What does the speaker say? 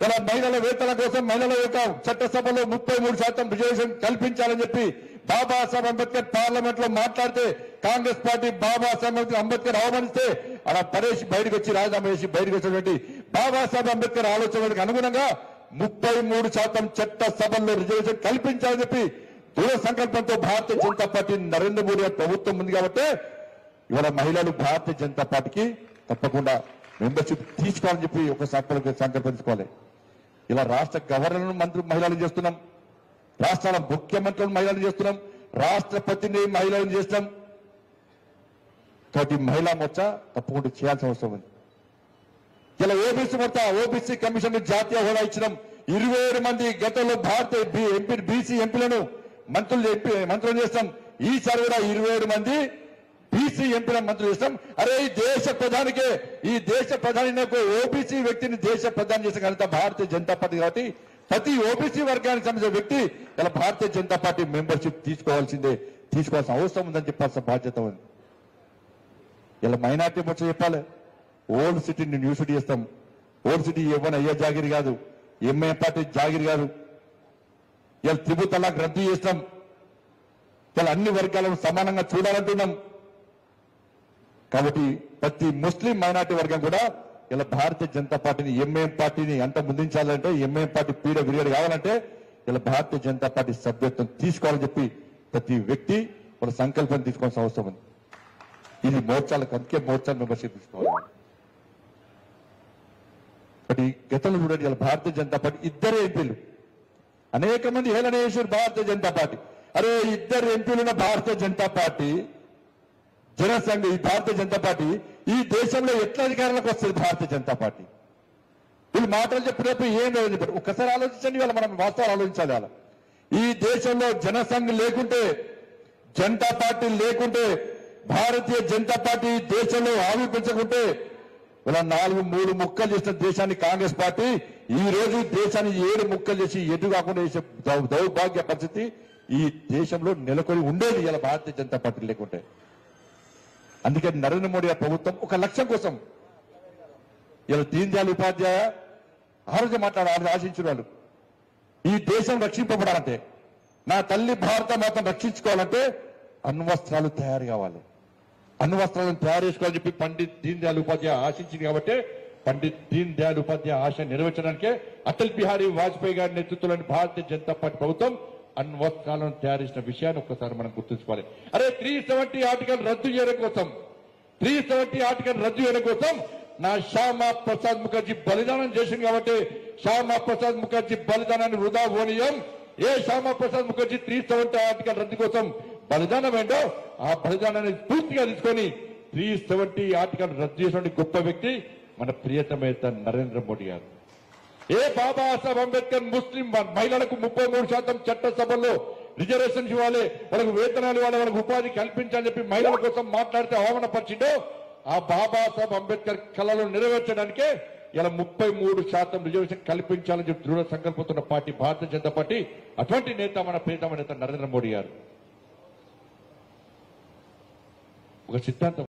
ఇలా మహిళల వేతన కోసం మహిళల యొక్క చట్టసభలో 33% రిజర్వేషన్ కల్పించాలని చెప్పి బాబాసాహెబ్ అంబేద్కర్ పార్లమెంట్ లో మాట్లాడితే కాంగ్రెస్ పార్టీ బాబాసాహెబ్ అంబేద్కర్ అవమానిస్తే అలా పడేసి బయటకు వచ్చి రాజీనామా చేసి బయటకు వచ్చినటువంటి బాబాసాహెబ్ అంబేద్కర్ ఆలోచనలకు అనుగుణంగా 33% చట్టసభల్లో రిజర్వేషన్ కల్పించాలని చెప్పి దృఢ సంకల్పంతో భారతీయ జనతా పార్టీ నరేంద్ర మోడీ ప్రభుత్వం ఉంది కాబట్టి ఇవాళ మహిళలు భారతీయ జనతా పార్టీకి తప్పకుండా మెంబర్షిప్ తీసుకోవాలని చెప్పి ఒక సంకల్పం తీసుకోవాలి. ఇలా రాష్ట్ర గవర్నర్ మంత్రి మహిళలను చేస్తున్నాం, రాష్ట్రాల ముఖ్యమంత్రులను మహిళలను చేస్తున్నాం, రాష్ట్రపతిని మహిళలను చేస్తున్నాం. కాబట్టి మహిళా మోర్చా తప్పకుండా చేయాల్సిన అవసరం ఉంది. ఇలా ఓబీసీ మోర్చా ఓబీసీ కమిషన్ జాతీయ హోదా ఇచ్చినాం. 27 మంది గతంలో భారతీయ బీసీ ఎంపీలను మంత్రులు చేస్తాం. ఈసారి కూడా 27 మంది బీసీ ఎంపీలను మంత్రులు చేస్తాం. అరే ఈ దేశ ప్రధాని ఓబీసీ వ్యక్తిని దేశ ప్రధాని చేసిన ఘనత భారతీయ జనతా పార్టీ కాబట్టి ప్రతి ఓబీసీ వర్గానికి సంబంధించిన వ్యక్తి ఇలా భారతీయ జనతా పార్టీ మెంబర్షిప్ తీసుకోవాల్సిన అవసరం ఉందని చెప్పాల్సిన బాధ్యత ఉంది. ఇలా మైనార్టీ మోర్చా చెప్పాలి. ఓల్డ్ సిటీని న్యూ సిటీ చేస్తాం. ఓల్డ్ సిటీ ఇవ్వని అయ్యే జాగిరి కాదు, ఎంఐఎం పార్టీ జాగిరి కాదు. ఇలా త్రిపుల్ తలాక్ రద్దు చేస్తాం. ఇలా అన్ని వర్గాలను సమానంగా చూడాలంటున్నాం. కాబట్టి ప్రతి ముస్లిం మైనార్టీ వర్గం కూడా ఇలా భారతీయ జనతా పార్టీని ఎంఐఎం పార్టీని అంత ముందుంచాలంటే ఎంఐఎం పార్టీ పీడ విరిగడి కావాలంటే ఇలా భారతీయ జనతా పార్టీ సభ్యత్వం తీసుకోవాలని చెప్పి ప్రతి వ్యక్తి వాళ్ళ సంకల్పం తీసుకోవాల్సిన అవసరం ఉంది. ఇది మోర్చాలకు అందుకే మోర్చా మెంబర్షిప్ తీసుకోవాలి. కాబట్టి గతంలో చూడండి ఇలా భారతీయ జనతా పార్టీ ఇద్దరే ఎంపీలు అనేక మంది హేళన చేశారు భారతీయ జనతా పార్టీ. అరే ఇద్దరు ఎంపీలున్న భారతీయ జనతా పార్టీ జనసంఘ ఈ భారతీయ జనతా పార్టీ ఈ దేశంలో ఎట్లా అధికారంలోకి వస్తుంది భారతీయ జనతా పార్టీ? వీళ్ళు మాటలు చెప్పినప్పుడు ఏం లేదు చెప్పారు. ఒక్కసారి ఆలోచించండి. వాళ్ళ మనం వాస్తవాలు ఆలోచించాలి. వాళ్ళ ఈ దేశంలో జనసంఘ్ లేకుంటే జనతా పార్టీ లేకుంటే భారతీయ జనతా పార్టీ దేశంలో ఆవిర్భించకుంటే ఇలా 3 ముక్కలు చేసిన దేశాన్ని కాంగ్రెస్ పార్టీ ఈ రోజు దేశాన్ని 7 ముక్కలు చేసి ఎటు కాకుండా చేసే దౌర్భాగ్య పరిస్థితి ఈ దేశంలో నెలకొని ఉండేది ఇలా భారతీయ జనతా పార్టీ లేకుంటే. అందుకే నరేంద్ర మోడీ ప్రభుత్వం ఒక లక్ష్యం కోసం ఇలా దీన్ దయాళ్ ఉపాధ్యాయ ఆరోగ్యం ఆశించిన వాళ్ళు ఈ దేశం రక్షింపబడాలంటే నా తల్లి భారత మాతను రక్షించుకోవాలంటే అణ్వస్త్రాలు తయారు కావాలి. అణ్వస్త్రాలను తయారు చేసుకోవాలని చెప్పి పండిత్ దీన్ దయాళ్ ఉపాధ్యాయ ఆశించింది కాబట్టి పండిత్ దీన్ దయాళ్ ఉపాధ్యాయ ఆశ నెరవేర్చడానికే అటల్ బిహారీ వాజ్పేయి గారి నేతృత్వంలోని భారతీయ జనతా పార్టీ ప్రభుత్వం అణ్వస్త్రాలను తయారు చేసిన విషయాన్ని ఒక్కసారి మనం గుర్తుంచుకోవాలి. అరే 370 ఆర్టికల్ రద్దు చేయడం కోసం నా శ్యామా ప్రసాద్ ముఖర్జీ బలిదానం చేసింది కాబట్టి శ్యామా ప్రసాద్ ముఖర్జీ బలిదానాన్ని వృధా పోనీయం. ఏ శ్యామా ప్రసాద్ ముఖర్జీ 370 ఆర్టికల్ రద్దు కోసం బలిదానం ఏంటో ఆ బలిదానాన్ని పూర్తిగా తీసుకొని 370 ఆర్టికల్ రద్దు చేసిన గొప్ప వ్యక్తి మన ప్రియతమ నేత నరేంద్ర మోడీ గారు. ఏ బాబాసాహెబ్ అంబేద్కర్ ముస్లిం మహిళలకు 33% చట్టసభల్లో రిజర్వేషన్ ఇవ్వాలి, వాళ్ళకు వేతనాలు ఇవ్వాలి, వాళ్ళకు ఉపాధి కల్పించాలని చెప్పి మహిళల కోసం మాట్లాడితే అవమానపరిచిందో ఆ బాబాసాహెబ్ అంబేద్కర్ కళలు నెరవేర్చడానికే ఇలా 33% రిజర్వేషన్ కల్పించాలని చెప్పి దృఢ సంకల్పంతో పార్టీ భారతీయ జనతా పార్టీ. అటువంటి నేత మన ప్రియతమ నేత నరేంద్ర మోడీ గారు ఒక సిద్ధాంతం